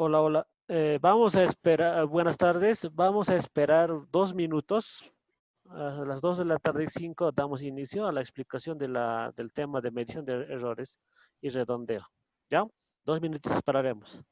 Hola, hola. Vamos a esperar, buenas tardes. Vamos a esperar 2 minutos. A las 2 de la tarde y 5 damos inicio a la explicación del tema de medición de errores y redondeo. ¿Ya? 2 minutos esperaremos.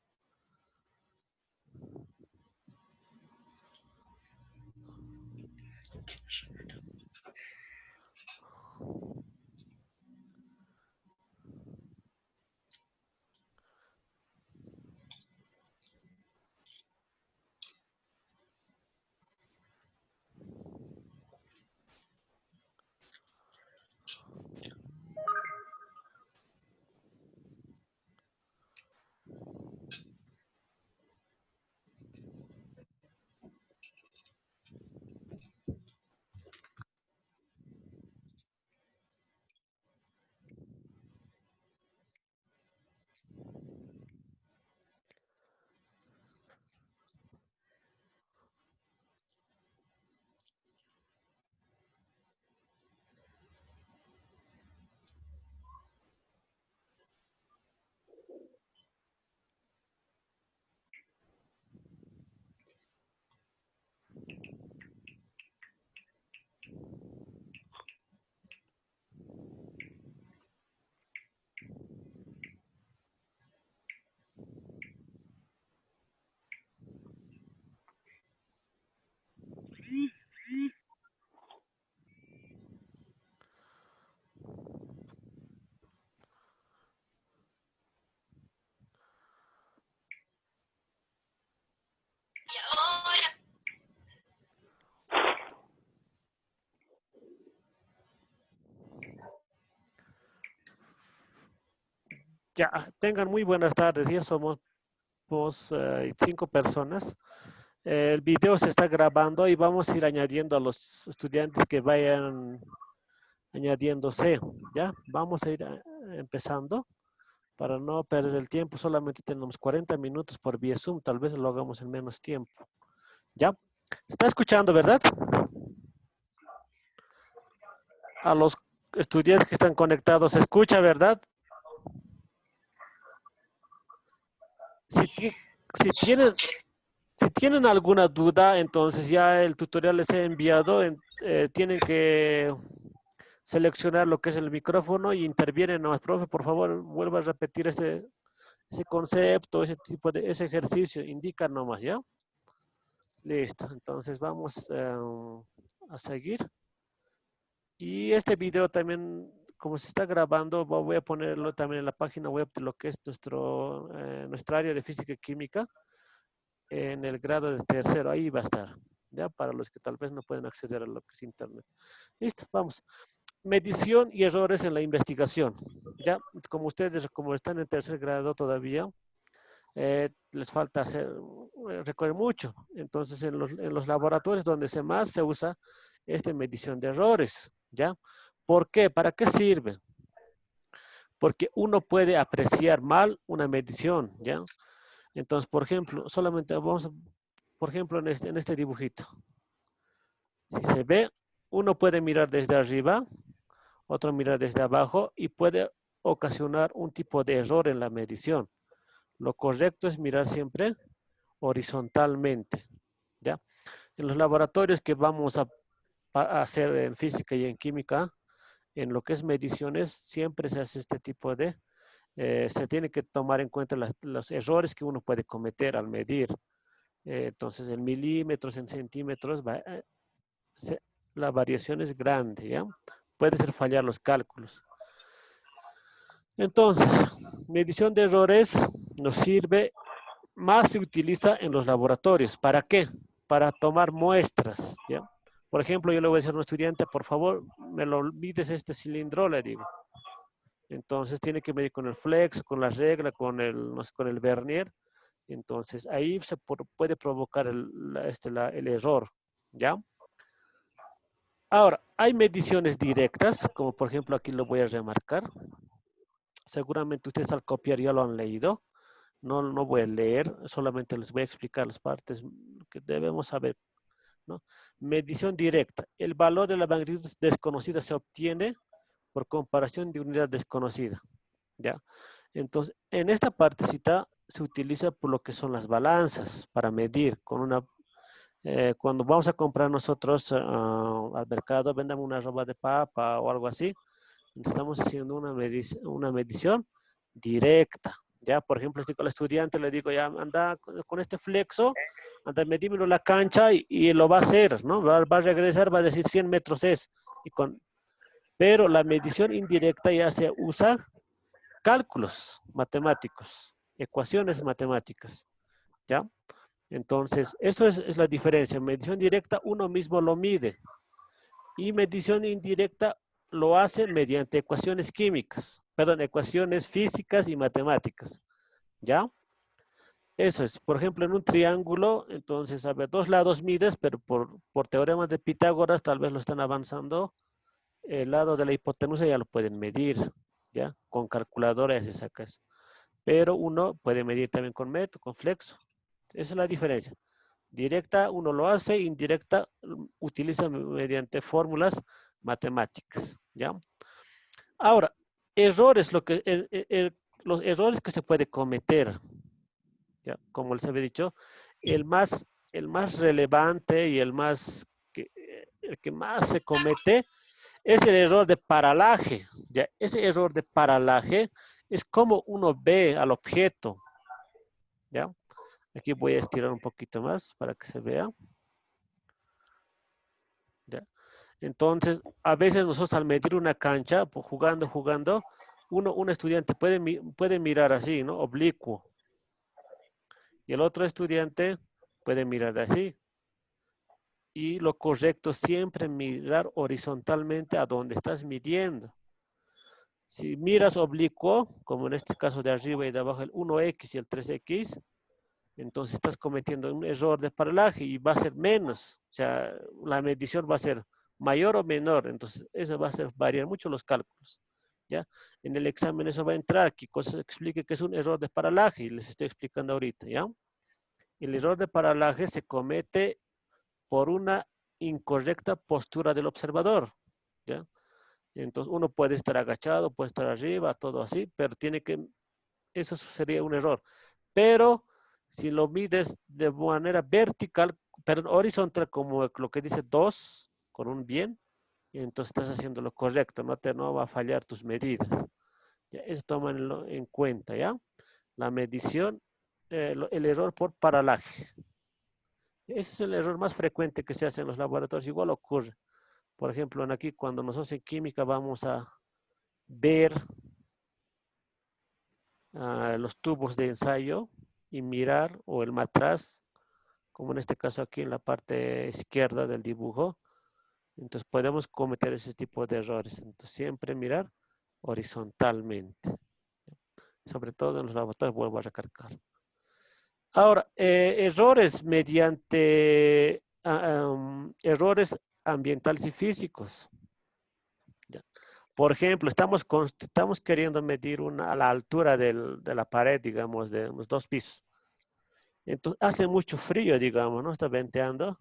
Ya, tengan muy buenas tardes. Ya somos 5 personas. El video se está grabando y vamos a ir añadiendo a los estudiantes que vayan añadiéndose. ¿Ya? Vamos a ir empezando para no perder el tiempo. Solamente tenemos 40 minutos por vía Zoom. Tal vez lo hagamos en menos tiempo. ¿Ya? ¿Está escuchando, verdad? A los estudiantes que están conectados, ¿se escucha, verdad? Si tienen, si tienen alguna duda, entonces ya el tutorial les he enviado. Tienen que seleccionar lo que es el micrófono y intervienen nomás. Profe, por favor, vuelva a repetir ese concepto, ese ejercicio. Indica nomás, ¿ya? Listo. Entonces vamos a seguir. Y este video también, como se está grabando, voy a ponerlo también en la página web de lo que es nuestra área de física y química en el grado de tercero. Ahí va a estar, ¿ya? Para los que tal vez no pueden acceder a lo que es internet. Listo, vamos. Medición y errores en la investigación. Ya, como ustedes, como están en tercer grado todavía, les falta recorrer mucho. Entonces, en los laboratorios donde más se usa esta medición de errores, ¿ya? ¿Por qué? ¿Para qué sirve? Porque uno puede apreciar mal una medición, ¿ya? Entonces, por ejemplo, solamente por ejemplo, en este dibujito. Si se ve, uno puede mirar desde arriba, otro mirar desde abajo y puede ocasionar un tipo de error en la medición. Lo correcto es mirar siempre horizontalmente, ¿ya? En los laboratorios que vamos a hacer en física y en química, en lo que es mediciones, siempre se hace este tipo se tiene que tomar en cuenta los errores que uno puede cometer al medir. Entonces, en milímetros, en centímetros, la variación es grande, ¿ya? Puede ser fallar los cálculos. Entonces, medición de errores nos sirve, más se utiliza en los laboratorios. ¿Para qué? Para tomar muestras, ¿ya? Por ejemplo, yo le voy a decir a un estudiante, por favor, me lo mides este cilindro, le digo. Entonces tiene que medir con el flex, con la regla, con el vernier, Entonces, ahí se puede provocar el error, ¿ya? Ahora, hay mediciones directas, como por ejemplo aquí lo voy a remarcar. Seguramente ustedes al copiar ya lo han leído. No voy a leer, solamente les voy a explicar las partes que debemos saber, ¿no? Medición directa. El valor de la magnitud desconocida se obtiene por comparación de unidad desconocida, ¿ya? Entonces, en esta partecita se utiliza por lo que son las balanzas para medir con una. Cuando vamos a comprar nosotros al mercado, vendamos una ropa de papa o algo así, estamos haciendo una medición directa. Ya, por ejemplo, estoy con el estudiante, le digo, ya anda con este flexo, anda, medímelo la cancha y lo va a hacer, ¿no? Va a regresar, va a decir 100 metros es. Pero la medición indirecta ya se usa cálculos matemáticos, ecuaciones matemáticas, ¿ya? Entonces, eso es la diferencia. Medición directa uno mismo lo mide y medición indirecta lo hace mediante ecuaciones químicas, perdón, ecuaciones físicas y matemáticas, ¿ya? Eso es, por ejemplo, en un triángulo, entonces, a ver, dos lados mides, pero por teoremas de Pitágoras tal vez lo están avanzando, el lado de la hipotenusa ya lo pueden medir, ¿ya? Con calculadora se saca eso. Pero uno puede medir también con metro, con flexo. Esa es la diferencia. Directa uno lo hace, indirecta utiliza mediante fórmulas matemáticas, ¿ya? Ahora, errores, los errores que se puede cometer, ¿ya? Como les había dicho, el más, el más relevante y el que más se comete es el error de paralaje, ¿ya? Ese error de paralaje es como uno ve al objeto, ¿ya? Aquí voy a estirar un poquito más para que se vea, ¿ya? Entonces, a veces nosotros al medir una cancha, pues, jugando, un estudiante puede mirar así, ¿no? Oblicuo. Y el otro estudiante puede mirar así. Y lo correcto siempre mirar horizontalmente a donde estás midiendo. Si miras oblicuo, como en este caso de arriba y de abajo, el 1x y el 3x, entonces estás cometiendo un error de paralaje y va a ser menos. O sea, la medición va a ser mayor o menor. Entonces, eso va a hacer variar mucho los cálculos. ¿Ya? En el examen eso va a entrar, que cosa explique que es un error de paralaje y les estoy explicando ahorita. ¿Ya? El error de paralaje se comete por una incorrecta postura del observador. ¿Ya? Entonces, uno puede estar agachado, puede estar arriba, todo así, pero eso sería un error. Pero si lo mides de manera vertical, perdón, horizontal, como lo que dice 2 con un bien, entonces estás haciendo lo correcto, no va a fallar tus medidas. ¿Ya? Eso tómenlo en cuenta, ¿ya? La medición, el error por paralaje. Ese es el error más frecuente que se hace en los laboratorios. Igual ocurre. Por ejemplo, aquí cuando nosotros en química vamos a ver los tubos de ensayo y mirar, o el matraz, como en este caso aquí en la parte izquierda del dibujo, entonces podemos cometer ese tipo de errores. Entonces siempre mirar horizontalmente, sobre todo en los laboratorios, vuelvo a recargar. Ahora, errores mediante errores ambientales y físicos. ¿Ya? Por ejemplo, estamos queriendo medir a la altura de la pared, digamos, de unos 2 pisos. Entonces, hace mucho frío, digamos, ¿no? Está venteando.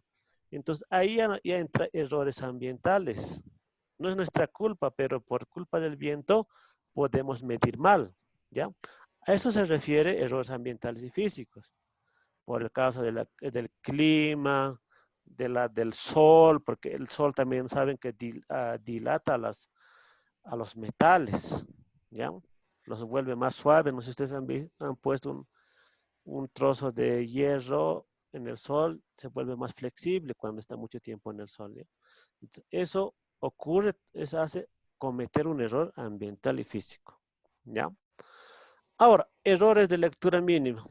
Entonces, ahí ya entra errores ambientales. No es nuestra culpa, pero por culpa del viento podemos medir mal, ¿ya? A eso se refiere errores ambientales y físicos. Por el caso del clima, del sol, porque el sol también saben que dilata a los metales, ¿ya? Los vuelve más suaves. No sé si ustedes han puesto un trozo de hierro en el sol, se vuelve más flexible cuando está mucho tiempo en el sol, ¿ya? Entonces, eso ocurre, eso hace cometer un error ambiental y físico, ¿ya? Ahora, errores de lectura mínima.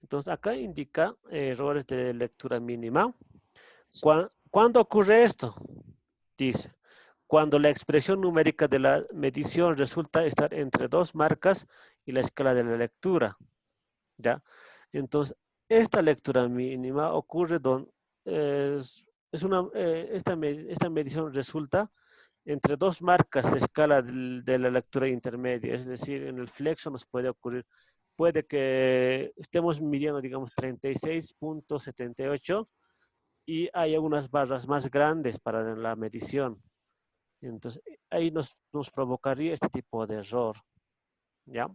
Entonces, acá indica errores de lectura mínima. ¿Cuándo ocurre esto? Dice, cuando la expresión numérica de la medición resulta estar entre dos marcas y la escala de la lectura, ¿ya? Entonces, esta lectura mínima ocurre donde esta medición resulta entre dos marcas de escala de la lectura intermedia, es decir, en el flexo nos puede ocurrir, puede que estemos midiendo, digamos, 36.78 y hay algunas barras más grandes para la medición. Entonces, ahí nos provocaría este tipo de error, ¿ya?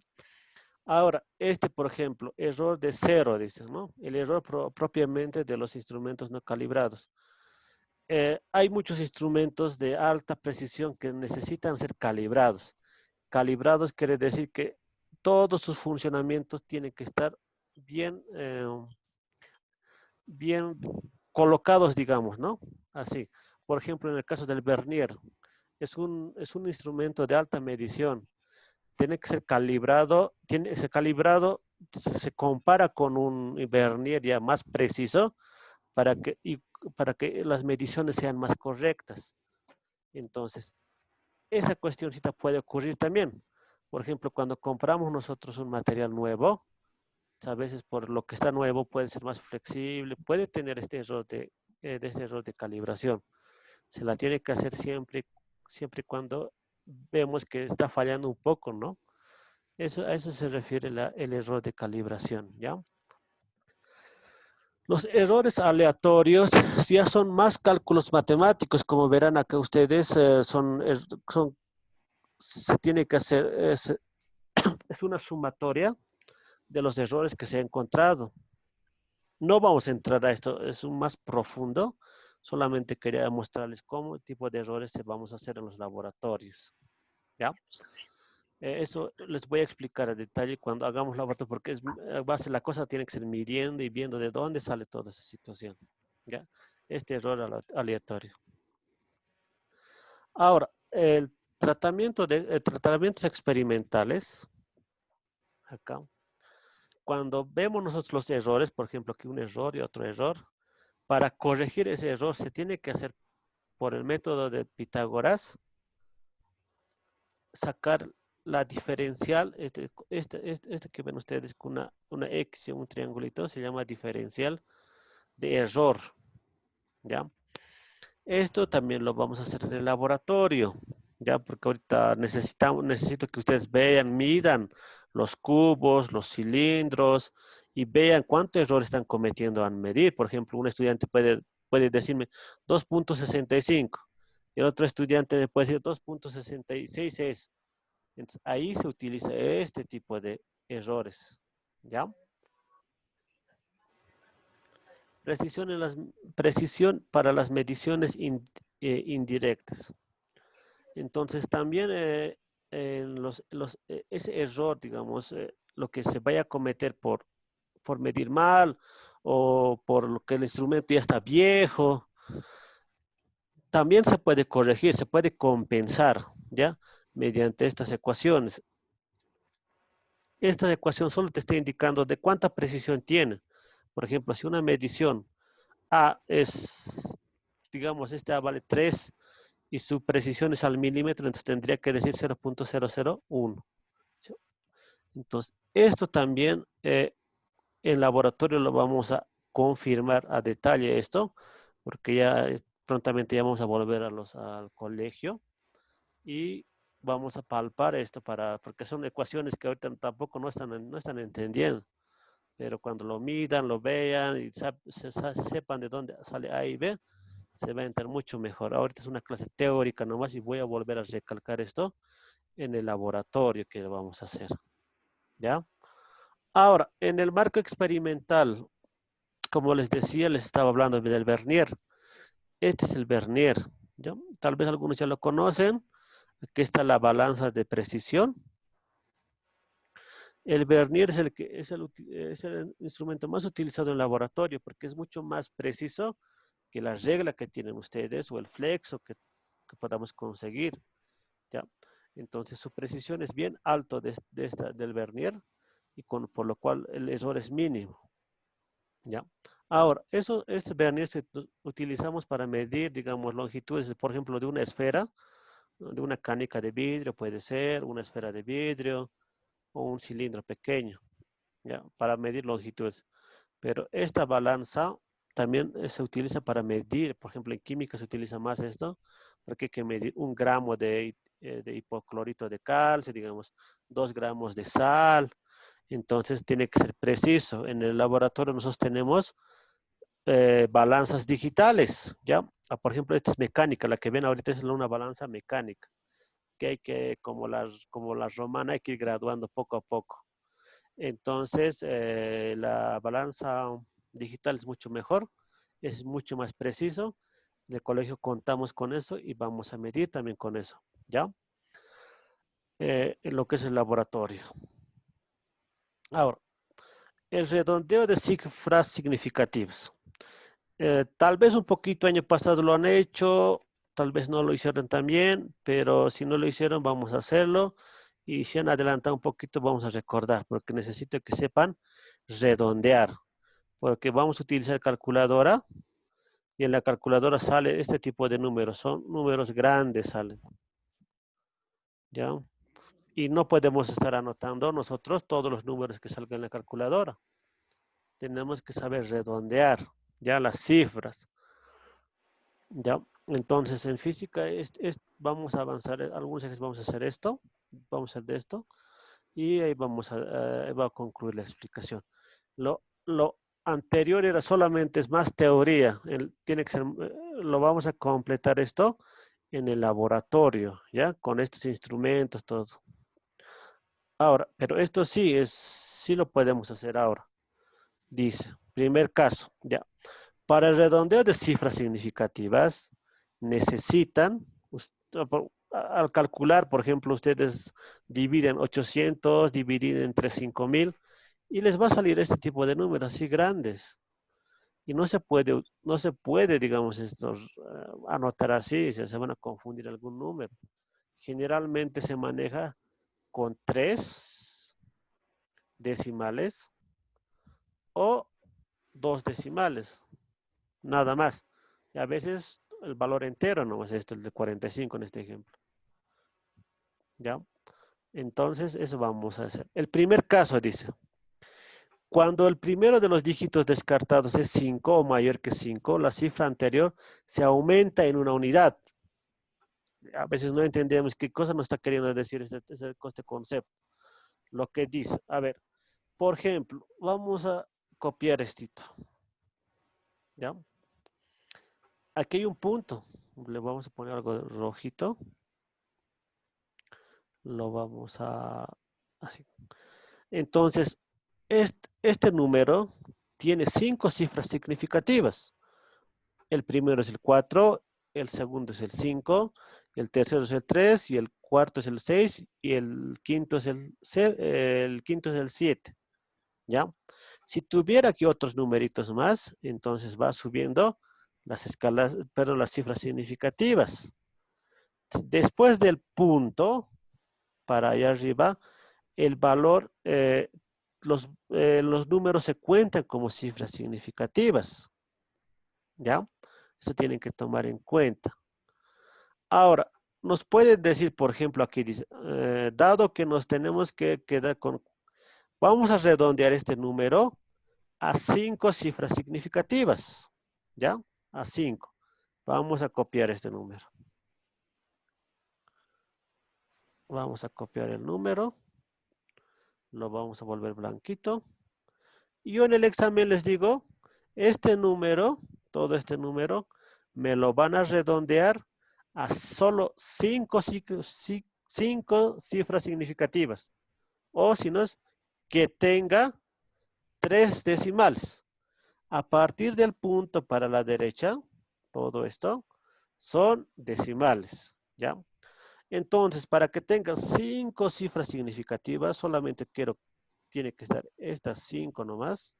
Ahora, por ejemplo, error de cero, dice, ¿no? El error propiamente de los instrumentos no calibrados. Hay muchos instrumentos de alta precisión que necesitan ser calibrados. Calibrados quiere decir que todos sus funcionamientos tienen que estar bien, bien colocados, digamos, ¿no? Así. Por ejemplo, en el caso del vernier, es un instrumento de alta medición. Tiene que ser calibrado, se compara con un vernier ya más preciso para que las mediciones sean más correctas. Entonces, esa cuestioncita puede ocurrir también. Por ejemplo, cuando compramos nosotros un material nuevo, a veces por lo que está nuevo puede ser más flexible, puede tener este error de calibración. Se la tiene que hacer siempre y cuando vemos que está fallando un poco, ¿no? A eso se refiere el error de calibración, ¿ya? Los errores aleatorios ya son más cálculos matemáticos, como verán acá ustedes, se tiene que hacer, es una sumatoria de los errores que se ha encontrado. No vamos a entrar a esto, es un más profundo, solamente quería mostrarles cómo tipo de errores se vamos a hacer en los laboratorios, ¿ya? Eso les voy a explicar a detalle cuando hagamos laboratorio, porque la cosa tiene que ser midiendo y viendo de dónde sale toda esa situación, ¿ya? Este error aleatorio. Ahora, tratamientos experimentales, acá, cuando vemos nosotros los errores, por ejemplo, aquí un error y otro error, para corregir ese error se tiene que hacer por el método de Pitágoras, sacar la diferencial, este que ven ustedes con una X y un triangulito, se llama diferencial de error, ¿ya? Esto también lo vamos a hacer en el laboratorio, ¿ya? Porque ahorita necesito que ustedes vean, midan los cubos, los cilindros y vean cuántos errores están cometiendo al medir. Por ejemplo, un estudiante puede decirme 2.65 y el otro estudiante me puede decir 2.66 es. Entonces, ahí se utiliza este tipo de errores, ¿ya? Precisión, precisión para las mediciones indirectas. Entonces, también ese error, digamos, lo que se vaya a cometer por medir mal o por lo que el instrumento ya está viejo, también se puede corregir, se puede compensar, ¿ya? Mediante estas ecuaciones. Esta ecuación solo te está indicando de cuánta precisión tiene. Por ejemplo, si una medición A es, digamos, este A vale 3 y su precisión es al milímetro, entonces tendría que decir 0.001. Entonces, esto también en laboratorio lo vamos a confirmar a detalle esto, porque ya prontamente ya vamos a volver al colegio y vamos a palpar esto porque son ecuaciones que ahorita tampoco no están entendiendo, pero cuando lo midan, lo vean y sepan de dónde sale A y B, se va a entender mucho mejor. Ahorita es una clase teórica nomás y voy a volver a recalcar esto en el laboratorio que vamos a hacer, ¿ya? Ahora, en el marco experimental, como les decía, les estaba hablando del vernier. Este es el vernier, ¿ya? Tal vez algunos ya lo conocen. Aquí está la balanza de precisión. El vernier es el instrumento más utilizado en laboratorio porque es mucho más preciso que la regla que tienen ustedes o el flexo que podamos conseguir, ¿ya? Entonces su precisión es bien alto del vernier y por lo cual el error es mínimo, ¿ya? Ahora, este vernier utilizamos para medir, digamos, longitudes, por ejemplo, de una esfera, ¿no? De una canica de vidrio, puede ser, una esfera de vidrio, o un cilindro pequeño, ¿ya? Para medir longitudes. Pero esta balanza también se utiliza para medir, por ejemplo, en química se utiliza más esto, porque hay que medir 1 gramo de hipoclorito de calcio, digamos, 2 gramos de sal. Entonces tiene que ser preciso. En el laboratorio nosotros tenemos balanzas digitales, ¿ya? Por ejemplo, esta es mecánica, la que ven ahorita es una balanza mecánica, que hay que, como la romana, hay que ir graduando poco a poco. Entonces, la balanza digital es mucho mejor, es mucho más preciso. En el colegio contamos con eso y vamos a medir también con eso, ¿ya? En lo que es el laboratorio. Ahora, el redondeo de cifras significativas. Tal vez un poquito año pasado lo han hecho, tal vez no lo hicieron tan bien, pero si no lo hicieron, vamos a hacerlo. Y si han adelantado un poquito, vamos a recordar, porque necesito que sepan redondear, porque vamos a utilizar calculadora y en la calculadora sale este tipo de números, son números grandes salen, ¿ya? Y no podemos estar anotando nosotros todos los números que salgan en la calculadora. Tenemos que saber redondear, ya las cifras. Ya, entonces en física vamos a avanzar, algunos ejes vamos a hacer esto, vamos a hacer de esto, y ahí va a concluir la explicación. Lo anterior era solamente, es más teoría, tiene que ser, lo vamos a completar esto en el laboratorio, ¿ya? Con estos instrumentos, todo. Ahora, pero esto sí lo podemos hacer ahora. Dice, primer caso, ya. Para el redondeo de cifras significativas, necesitan, al calcular, por ejemplo, ustedes dividen 800, dividen entre 5000 y les va a salir este tipo de números así grandes. Y no se puede, digamos, anotar así, se van a confundir algún número. Generalmente se maneja con 3 decimales o 2 decimales. Nada más. Y a veces el valor entero no es esto, el de 45 en este ejemplo. ¿Ya? Entonces, eso vamos a hacer. El primer caso dice, cuando el primero de los dígitos descartados es 5 o mayor que 5, la cifra anterior se aumenta en una unidad. A veces no entendemos qué cosa nos está queriendo decir este concepto. Lo que dice, a ver, por ejemplo, vamos a copiar esto. ¿Ya? Aquí hay un punto. Le vamos a poner algo rojito. Lo vamos a así. Entonces, este número tiene 5 cifras significativas. El primero es el 4, el segundo es el 5, el tercero es el 3 y el cuarto es el 6 y el quinto es el 7. ¿Ya? Si tuviera aquí otros numeritos más, entonces va subiendo las escalas, perdón, las cifras significativas. Después del punto, para allá arriba, el valor, los números se cuentan como cifras significativas. ¿Ya? Eso tienen que tomar en cuenta. Ahora, nos puede decir, por ejemplo, aquí dice, dado que nos tenemos que quedar con, vamos a redondear este número a 5 cifras significativas. ¿Ya? A 5. Vamos a copiar este número. Vamos a copiar el número. Lo vamos a volver blanquito. Y yo en el examen les digo, este número, todo este número, me lo van a redondear a solo 5 cifras significativas. O si no es que tenga 3 decimales. A partir del punto para la derecha, todo esto son decimales, ¿ya? Entonces, para que tenga 5 cifras significativas, solamente tiene que estar estas 5 nomás.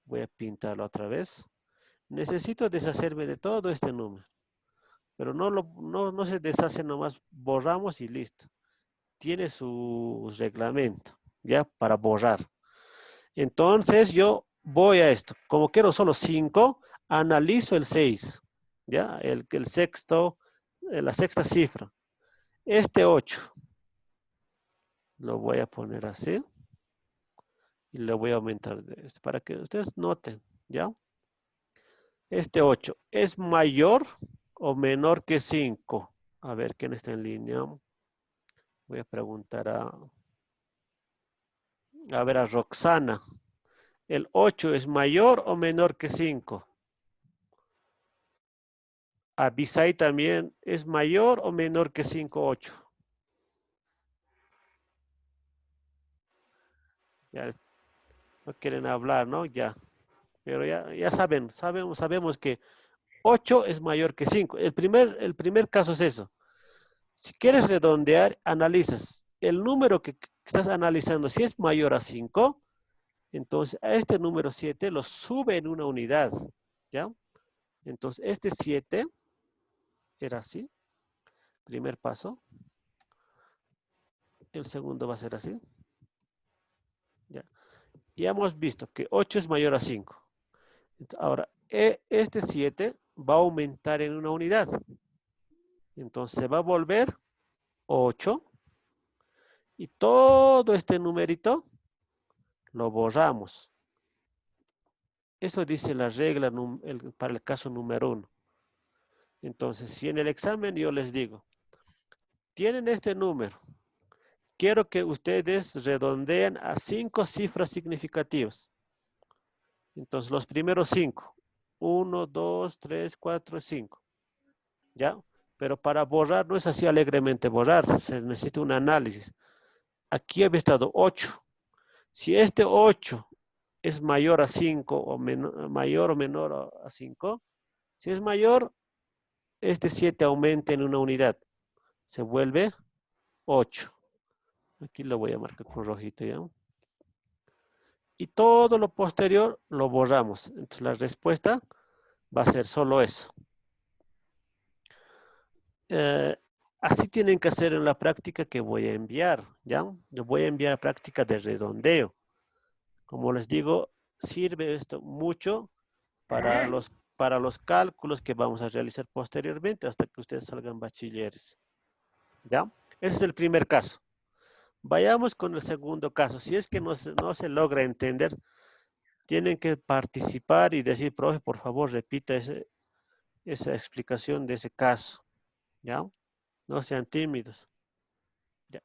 Voy a pintarlo otra vez. Necesito deshacerme de todo este número, pero no se deshace nomás, borramos y listo. Tiene su reglamento, ¿ya? Para borrar. Entonces yo voy a esto. Como quiero solo 5, analizo el 6, ¿ya? El sexto, la sexta cifra. Este 8. Lo voy a poner así. Y le voy a aumentar para que ustedes noten, ¿ya? Este 8 es mayor o menor que 5. A ver, ¿quién está en línea? Voy a preguntar a ver, a Roxana. ¿El 8 es mayor o menor que 5? A Bisay también, ¿es mayor o menor que 5, 8? Ya no quieren hablar, ¿no? Ya. Pero ya sabemos que 8 es mayor que 5. El primer caso es eso. Si quieres redondear, analizas el número que estás analizando. Si es mayor a 5, entonces a este número 7 lo sube en una unidad, ¿ya? Entonces este 7 era así, primer paso. El segundo va a ser así, ¿ya? Ya hemos visto que 8 es mayor a 5. Ahora, este 7 va a aumentar en una unidad. Entonces se va a volver 8 y todo este numerito lo borramos. Eso dice la regla para el caso número 1. Entonces, si en el examen yo les digo, tienen este número, quiero que ustedes redondeen a 5 cifras significativas. Entonces, los primeros 5, 1, 2, 3, 4, 5. ¿Ya? Pero para borrar no es así alegremente borrar, se necesita un análisis. Aquí había estado 8. Si este 8 es mayor a 5 o mayor o menor a 5, si es mayor, este 7 aumenta en una unidad. Se vuelve 8. Aquí lo voy a marcar con rojito, ¿ya? Y todo lo posterior lo borramos. Entonces la respuesta va a ser solo eso. Eh, Así tienen que hacer en la práctica que voy a enviar, ¿ya? Yo voy a enviar a práctica de redondeo. Como les digo, sirve esto mucho para los cálculos que vamos a realizar posteriormente hasta que ustedes salgan bachilleres, ¿ya? Ese es el primer caso. Vayamos con el segundo caso. Si es que no se logra entender, tienen que participar y decir, profe, por favor, repita esa explicación de ese caso, ¿ya? No sean tímidos. ¿Ya?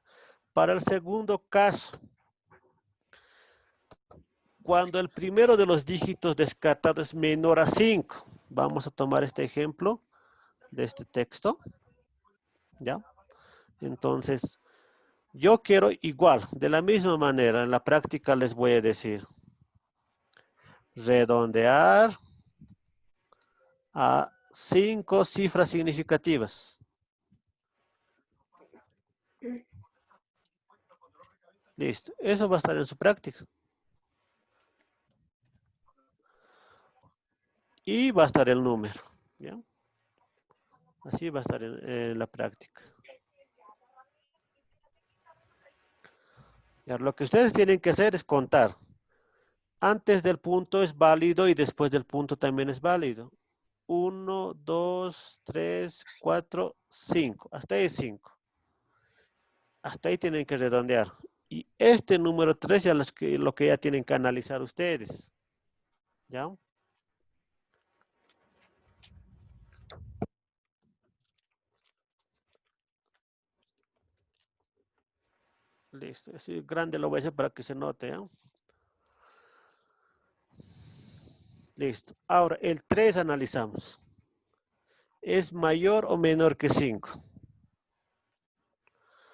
Para el segundo caso, cuando el primero de los dígitos descartados es menor a 5, vamos a tomar este ejemplo de este texto, ¿ya? Entonces, yo quiero igual, de la misma manera, en la práctica les voy a decir, redondear a 5 cifras significativas. Listo, eso va a estar en su práctica. Y va a estar el número, ¿ya? Así va a estar en la práctica. Ya, lo que ustedes tienen que hacer es contar. Antes del punto es válido y después del punto también es válido. 1, 2, 3, 4, 5. Hasta ahí es 5. Hasta ahí tienen que redondear. Y este número 3 ya lo que ya tienen que analizar ustedes. ¿Ya? Listo. Así grande lo voy a hacer para que se note. ¿Ya? Listo. Ahora, el 3 analizamos. ¿Es mayor o menor que 5?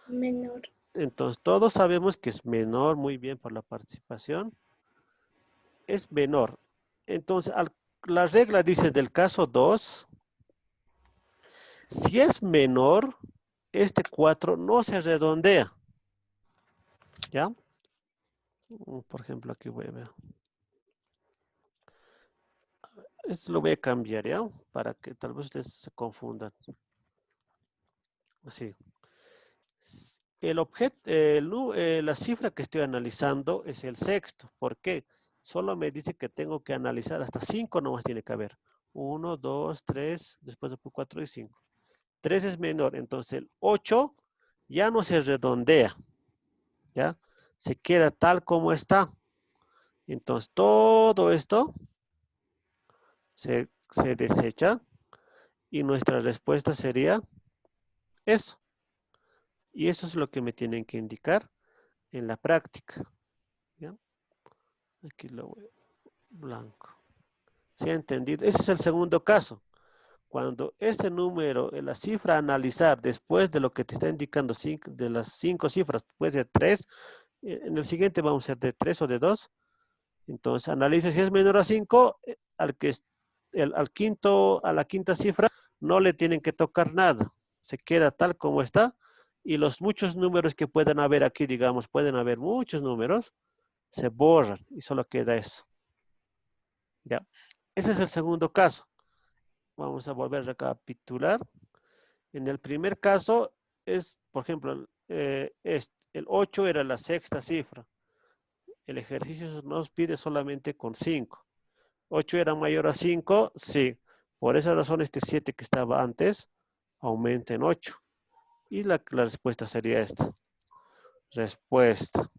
Menor. Entonces, todos sabemos que es menor, muy bien por la participación. Es menor. Entonces, la regla dice del caso 2, si es menor, este 4 no se redondea. ¿Ya? Por ejemplo, aquí voy a ver. Esto lo voy a cambiar, ¿ya? Para que tal vez ustedes se confundan. Así. El objeto, la cifra que estoy analizando es el sexto. ¿Por qué? Solo me dice que tengo que analizar hasta 5 nomás tiene que haber. 1, 2, 3, después de 4 y 5. 3 es menor, entonces el 8 ya no se redondea. ¿ya? Se queda tal como está. Entonces, todo esto se desecha y nuestra respuesta sería eso. Y eso es lo que me tienen que indicar en la práctica, ¿ya? Aquí lo voy blanco. ¿Se ha entendido? Ese es el segundo caso. Cuando este número, la cifra a analizar después de lo que te está indicando de las 5 cifras, puede ser 3, en el siguiente vamos a ser de 3 o de 2. Entonces analiza si es menor a 5, a la quinta cifra no le tienen que tocar nada. Se queda tal como está. Y los muchos números que puedan haber aquí, digamos, pueden haber muchos números, se borran y solo queda eso. ¿Ya? Ese es el segundo caso. Vamos a volver a recapitular. En el primer caso es, por ejemplo, el 8 era la sexta cifra. El ejercicio nos pide solamente con 5. 8 era mayor a 5, sí. Por esa razón este 7 que estaba antes aumenta en 8. Y la respuesta sería esta. Respuesta.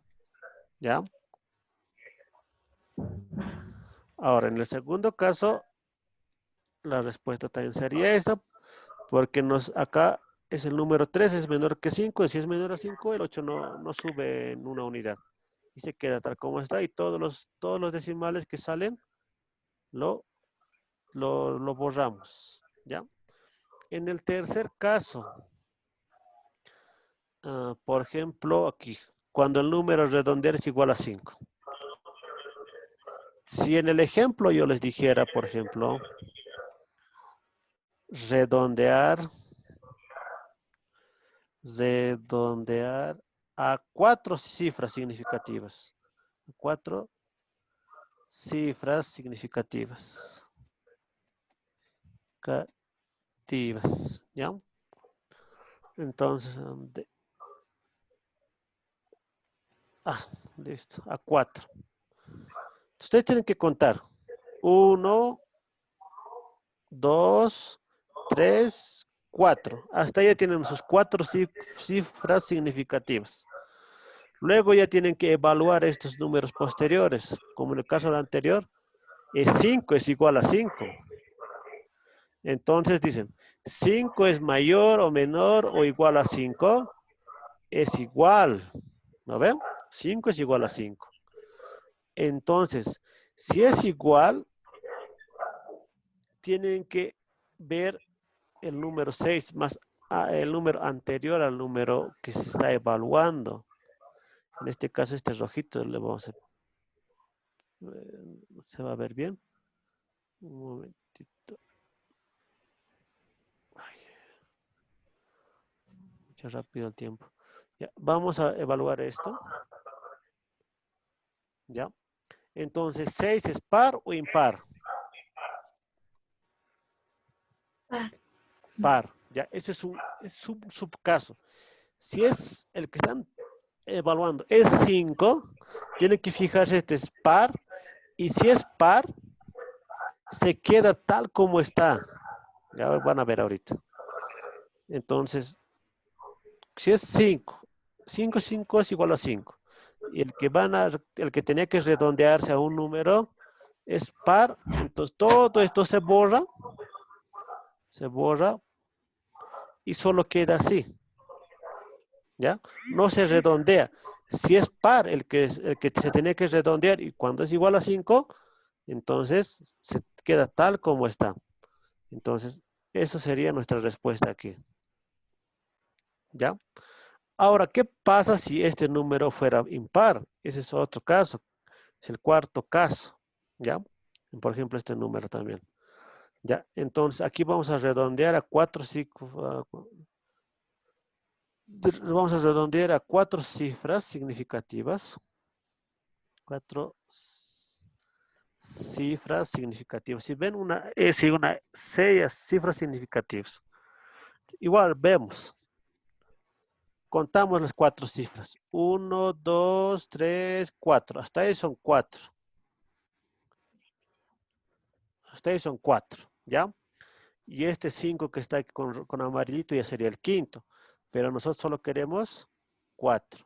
¿Ya? Ahora, en el segundo caso, la respuesta también sería esta, porque acá es el número 3, es menor que 5, y si es menor a 5, el 8 no sube en una unidad. Y se queda tal como está, y todos los decimales que salen lo, lo borramos. ¿Ya? En el tercer caso, por ejemplo, aquí, cuando el número redondear es igual a 5. Si en el ejemplo yo les dijera, por ejemplo, redondear, redondear a 4 cifras significativas. 4 cifras significativas. ¿Ya? Entonces, listo, a 4. Ustedes tienen que contar. 1, 2, 3, 4. Hasta ya tienen sus 4 cifras significativas. Luego ya tienen que evaluar estos números posteriores. Como en el caso del anterior, 5 es igual a 5. Entonces dicen, 5 es mayor o menor o igual a 5. Es igual. ¿No ven? 5 es igual a 5. Entonces, si es igual, tienen que ver el número 6 más el número anterior al número que se está evaluando. En este caso, este rojito le vamos a... ¿Se va a ver bien? Un momentito. Ay, mucho rápido el tiempo. Ya, vamos a evaluar esto. ¿Ya? Entonces, 6 es par o impar. Par. Ya, ese es un subcaso. Si es el que están evaluando, es 5, tienen que fijarse este es par. Y si es par, se queda tal como está. Ya van a ver ahorita. Entonces, si es 5, 5 es igual a 5. Y el que tenía que redondearse a un número es par. Entonces, todo esto se borra y solo queda así. ¿Ya? No se redondea. Si es par el que se tiene que redondear y cuando es igual a 5, entonces se queda tal como está. Entonces, eso sería nuestra respuesta aquí. ¿Ya? Ahora, ¿qué pasa si este número fuera impar? Ese es otro caso. Es el cuarto caso. ¿Ya? Por ejemplo, este número también. ¿Ya? Entonces, aquí vamos a redondear a vamos a redondear a 4 cifras significativas. 4 cifras significativas. Si ven una S y una C, cifras significativas. Igual vemos. Contamos las 4 cifras. 1, 2, 3, 4. Hasta ahí son 4. Hasta ahí son 4. ¿Ya? Y este 5 que está aquí con amarillito ya sería el quinto. Pero nosotros solo queremos 4.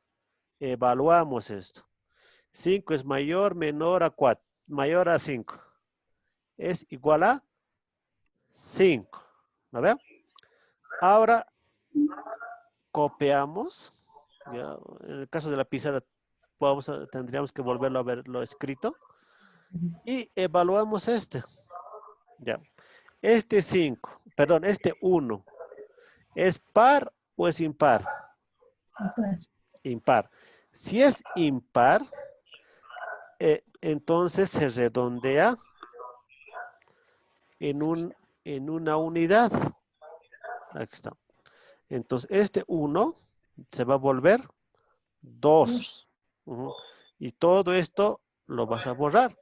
Evaluamos esto. 5 es mayor, menor a 4, mayor a 5. Es igual a 5. ¿Lo veo? Ahora copiamos. Ya, en el caso de la pizarra tendríamos que volverlo a ver lo escrito. Y evaluamos este. Ya. Este 5, perdón, este 1. ¿Es par o es impar? Impar. Si es impar, entonces se redondea en una unidad. Aquí está. Entonces, este 1 se va a volver 2. Y todo esto lo vas a borrar.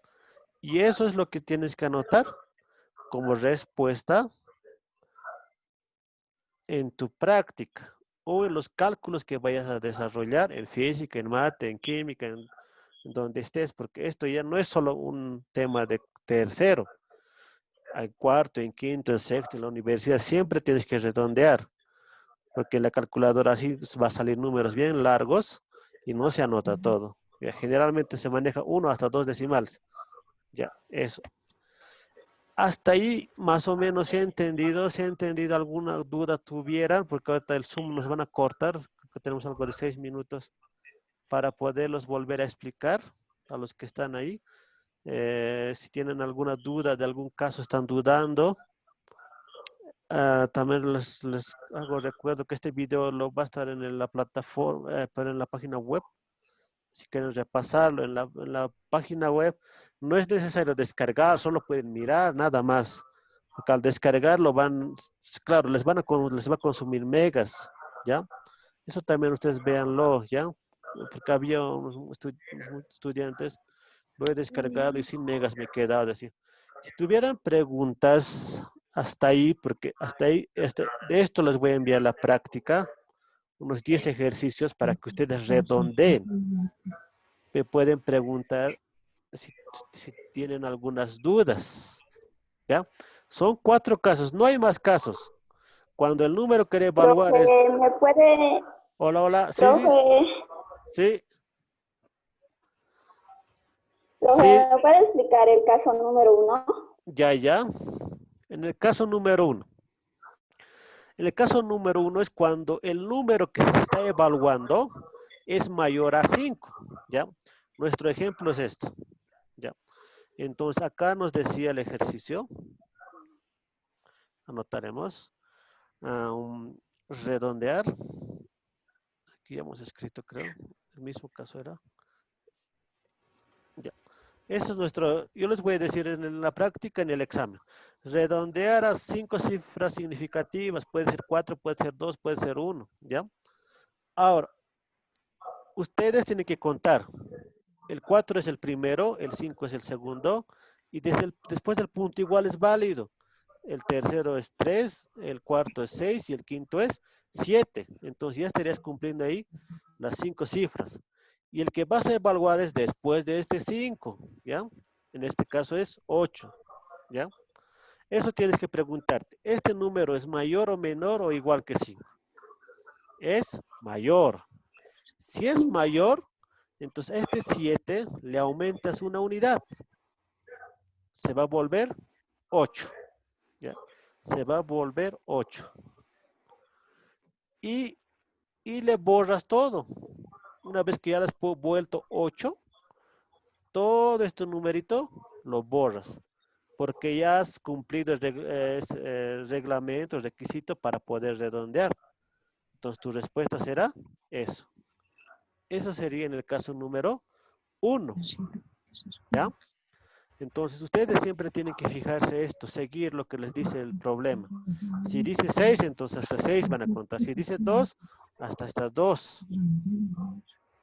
Y eso es lo que tienes que anotar como respuesta en tu práctica o en los cálculos que vayas a desarrollar en física, en mate, en química, en donde estés, porque esto ya no es solo un tema de tercero. Al cuarto, en quinto, en sexto, en la universidad, siempre tienes que redondear, porque la calculadora así va a salir números bien largos y no se anota todo. Ya, generalmente se maneja 1 hasta 2 decimales. Ya, eso. Hasta ahí más o menos se ha entendido. Si ha entendido alguna duda tuvieran, porque ahorita el Zoom nos van a cortar, que tenemos algo de 6 minutos para poderlos volver a explicar a los que están ahí. Si tienen alguna duda de algún caso, están dudando. También les hago recuerdo que este video lo va a estar en la plataforma, pero en la página web. Si quieren repasarlo en la página web, no es necesario descargar, solo pueden mirar, nada más. Porque al descargarlo claro, les va a consumir megas, ¿ya? Eso también ustedes véanlo, ¿ya? Porque había unos estudiantes, lo he descargado y sin megas me he quedado así. Si tuvieran preguntas hasta ahí, porque hasta ahí, de esto les voy a enviar la práctica, unos 10 ejercicios para que ustedes redondeen. Me pueden preguntar si tienen algunas dudas, ¿ya? Son 4 casos, no hay más casos. Cuando el número que evaluar es... Profe, ¿me puede, Hola, hola, sí, sí, profe, sí, profe, sí, ¿me puede explicar el caso número 1? ya, ya. En el caso número 1. En el caso número 1 es cuando el número que se está evaluando es mayor a 5, ¿ya? Nuestro ejemplo es esto, ¿ya? Entonces acá nos decía el ejercicio, anotaremos, redondear, aquí ya hemos escrito creo, el mismo caso era, ya. Eso es nuestro, yo les voy a decir en la práctica, en el examen. Redondear a 5 cifras significativas, puede ser 4, puede ser 2, puede ser 1, ¿ya? Ahora, ustedes tienen que contar. El 4 es el primero, el 5 es el segundo, y después del punto igual es válido. El tercero es 3, el cuarto es 6 y el quinto es 7. Entonces ya estarías cumpliendo ahí las 5 cifras. Y el que vas a evaluar es después de este 5, ¿ya? En este caso es 8, ¿ya? Eso tienes que preguntarte. ¿Este número es mayor o menor o igual que 5? Es mayor. Si es mayor, entonces este 7 le aumentas una unidad. Se va a volver 8, ¿ya? Se va a volver 8. Y le borras todo. Una vez que ya le has vuelto 8, todo este numerito lo borras, porque ya has cumplido el reglamento, el requisito para poder redondear. Entonces tu respuesta será eso. Eso sería en el caso número 1, ¿ya? Entonces ustedes siempre tienen que fijarse esto, seguir lo que les dice el problema. Si dice 6, entonces hasta 6 van a contar. Si dice 2, hasta 2,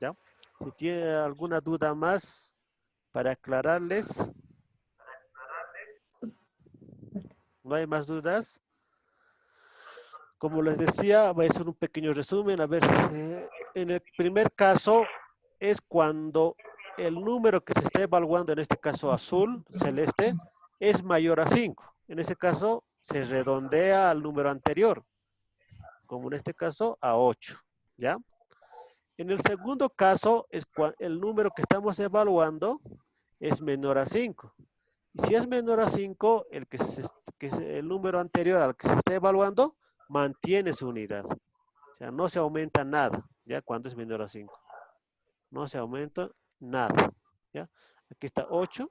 ¿ya? Si tiene alguna duda más para aclararles, no hay más dudas. Como les decía, voy a hacer un pequeño resumen. A ver, en el primer caso es cuando el número que se está evaluando, en este caso azul, celeste, es mayor a 5. En ese caso, se redondea al número anterior, como en este caso a 8, ¿ya? En el segundo caso, el número que estamos evaluando es menor a 5. Y si es menor a 5, el número anterior al que se está evaluando mantiene su unidad. O sea, no se aumenta nada, ¿ya? Cuando es menor a 5. No se aumenta nada, ¿ya? Aquí está 8.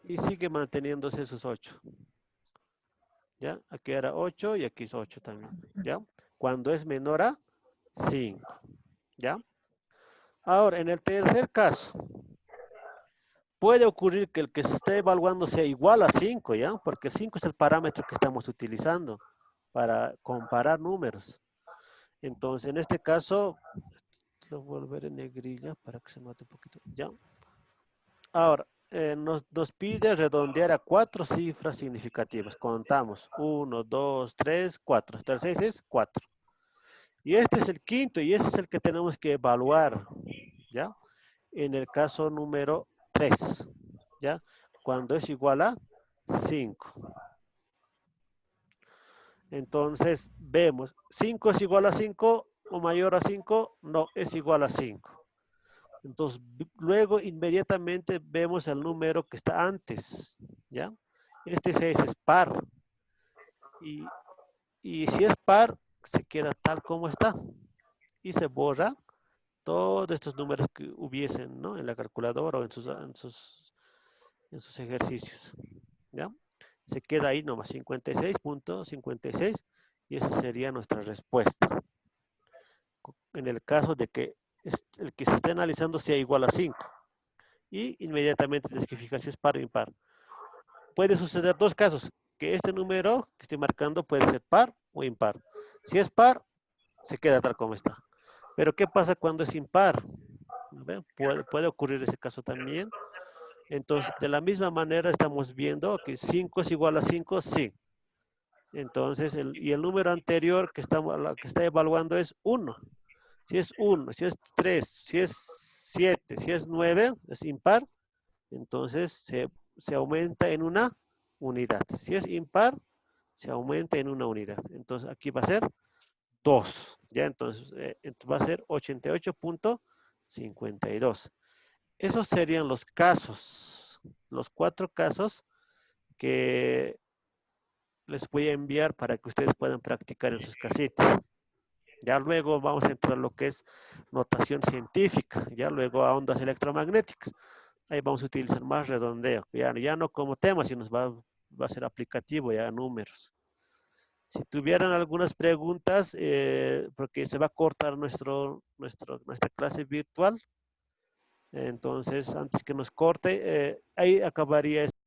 Y sigue manteniéndose esos 8. ¿Ya? Aquí era 8 y aquí es 8 también, ¿ya? Cuando es menor a 5, ¿ya? Ahora, en el tercer caso, puede ocurrir que el que se esté evaluando sea igual a 5, ¿ya? Porque 5 es el parámetro que estamos utilizando para comparar números. Entonces, en este caso, lo volveré en negrilla para que se note un poquito, ¿ya? Ahora, nos pide redondear a 4 cifras significativas. Contamos 1, 2, 3, 4. Hasta el 6 es 4. Y este es el quinto y ese es el que tenemos que evaluar, ¿ya? En el caso número 3, ¿ya? Cuando es igual a 5. Entonces, vemos, 5 es igual a 5 o mayor a 5, no, es igual a 5. Entonces, luego inmediatamente vemos el número que está antes, ¿ya? Este 6 es par. Y, y si es par, se queda tal como está. Y se borra todos estos números que hubiesen, ¿no? En la calculadora o en sus ejercicios, ¿ya? Se queda ahí nomás 56.56 y esa sería nuestra respuesta. En el caso de que el que se esté analizando sea igual a 5 y inmediatamente tienes que fijar si es par o impar. Puede suceder dos casos, que este número que estoy marcando puede ser par o impar. Si es par, se queda tal como está. Pero ¿qué pasa cuando es impar? Puede ocurrir ese caso también. Entonces, de la misma manera estamos viendo que 5 es igual a 5, sí. Entonces, y el número anterior que está evaluando es 1. Si es 1, si es 3, si es 7, si es 9, es impar, entonces se aumenta en una unidad. Si es impar, se aumenta en una unidad. Entonces, aquí va a ser 2. ¿Ya? Entonces, va a ser 88.52. Esos serían los casos, los 4 casos que les voy a enviar para que ustedes puedan practicar en sus casitas. Ya luego vamos a entrar a lo que es notación científica, ya luego a ondas electromagnéticas. Ahí vamos a utilizar más redondeo, ya no como tema, sino va a ser aplicativo ya a números. Si tuvieran algunas preguntas, porque se va a cortar nuestra clase virtual, entonces antes que nos corte, ahí acabaría